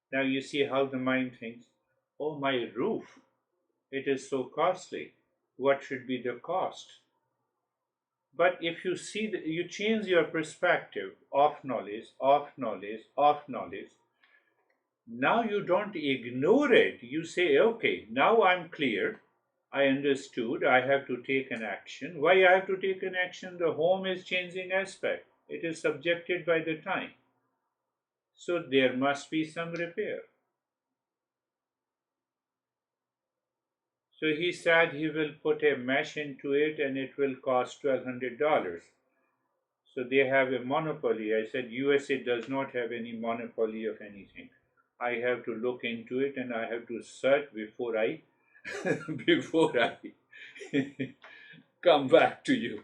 [SPEAKER 1] Now you see how the mind thinks, oh, my roof, it is so costly. What should be the cost? But if you see that you change your perspective of knowledge, of knowledge, of knowledge, now you don't ignore it. You say, okay, now I'm clear. I understood. I have to take an action. Why I have to take an action? The home is changing aspect. It is subjected by the time. So there must be some repair. So he said he will put a mesh into it and it will cost $1,200. So they have a monopoly. I said USA does not have any monopoly of anything. I have to look into it and I have to search before I before I come back to you.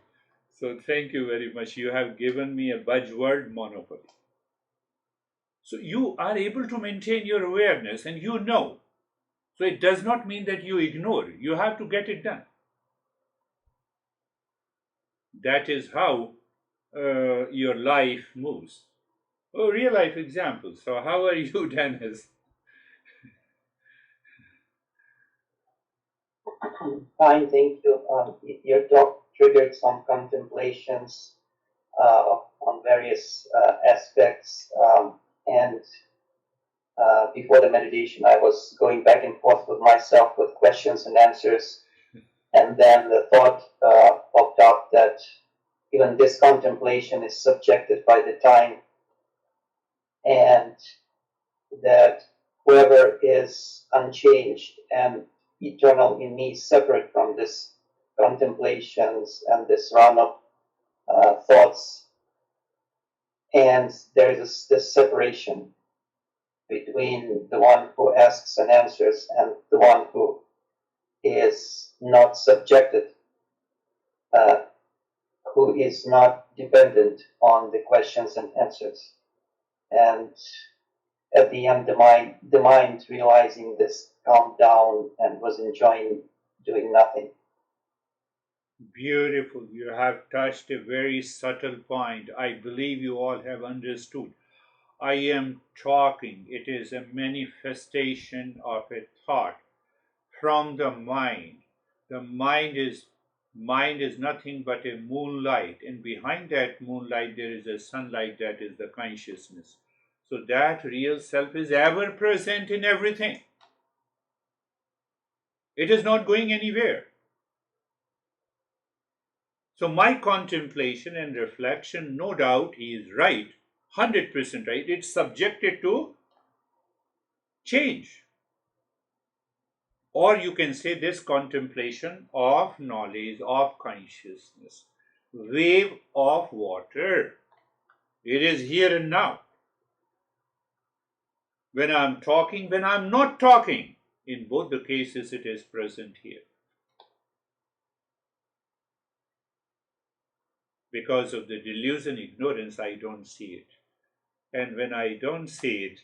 [SPEAKER 1] So thank you very much. You have given me a buzzword monopoly. So you are able to maintain your awareness and you know. So it does not mean that you ignore. You have to get it done. That is how your life moves. Oh, real life examples. So how are you, Dennis?
[SPEAKER 7] Fine, thank you. Your talk triggered some contemplations on various aspects. And before the meditation, I was going back and forth with myself with questions and answers. And then the thought popped up that even this contemplation is subjected by the time, and that whoever is unchanged and eternal in me, separate from this contemplations and this run of thoughts, and there is this separation between the one who asks and answers and the one who is not subjected, who is not dependent on the questions and answers. And at the end, the mind realizing this, calmed down and was enjoying doing nothing.
[SPEAKER 1] Beautiful. You have touched a very subtle point. I believe you all have understood. I am talking, it is a manifestation of a thought from the mind. The mind is nothing but a moonlight, and behind that moonlight there is a sunlight, that is the consciousness. So that real self is ever present in everything. It is not going anywhere. So my contemplation and reflection, no doubt he is right, 100% right. It's subjected to change. Or you can say this contemplation of knowledge, of consciousness, wave of water. It is here and now. When I'm talking, when I'm not talking, in both the cases it is present here. Because of the delusion, ignorance, I don't see it. And when I don't see it,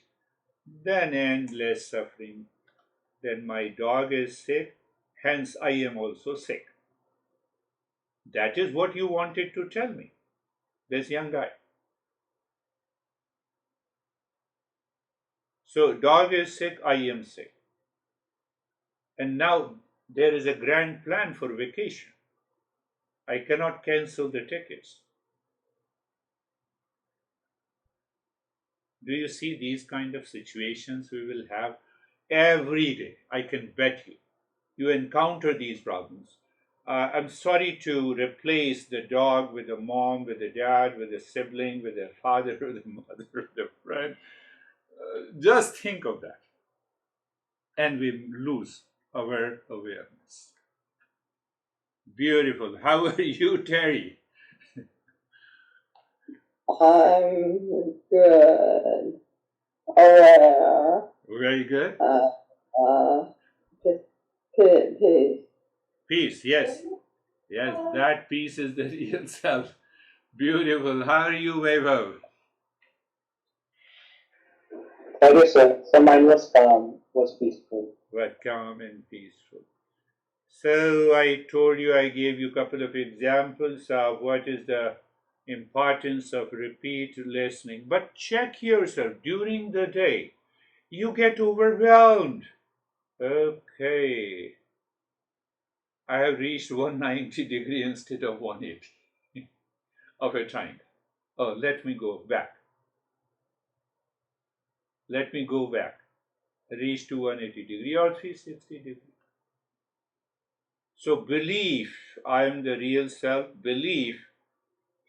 [SPEAKER 1] then endless suffering. Then my dog is sick, hence I am also sick. That is what you wanted to tell me, this young guy. So, dog is sick, I am sick. And now there is a grand plan for vacation. I cannot cancel the tickets. Do you see these kind of situations we will have every day? I can bet you. You encounter these problems. I'm sorry to replace the dog with a mom, with a dad, with a sibling, with a father, with a mother, with a friend. Just think of that. And we lose our awareness. Beautiful. How are you, Terry?
[SPEAKER 8] I'm good.
[SPEAKER 1] Very good.
[SPEAKER 8] Just peace.
[SPEAKER 1] Peace, yes. Yes, that peace is the real self. Beautiful. How are you, Vaibhav?
[SPEAKER 3] I guess so mine was peaceful.
[SPEAKER 1] But calm and peaceful. So I told you, I gave you a couple of examples of what is the importance of repeat listening. But check yourself during the day. You get overwhelmed. Okay. I have reached 190 degree instead of 180 of a triangle. Oh, let me go back. Let me go back. Reach to 180 degree or 360 degree. So belief, I am the real self. Belief,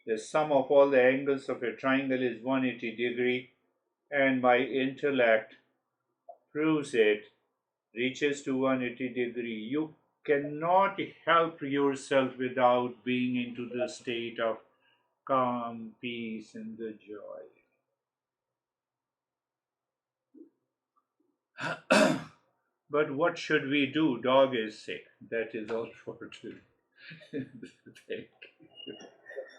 [SPEAKER 1] the sum of all the angles of a triangle is 180 degree, and my intellect proves it, reaches to 180 degree. You cannot help yourself without being into the state of calm, peace, and the joy. But what should we do? Dog is sick. That is all for today.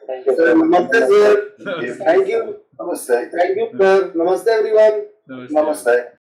[SPEAKER 3] Thank you
[SPEAKER 2] Sir,
[SPEAKER 3] so much.
[SPEAKER 2] namaste, sir.
[SPEAKER 1] Namaste.
[SPEAKER 2] Thank you.
[SPEAKER 4] Namaste.
[SPEAKER 2] Thank you, sir. Namaste, everyone.
[SPEAKER 1] Namaste.
[SPEAKER 4] Namaste.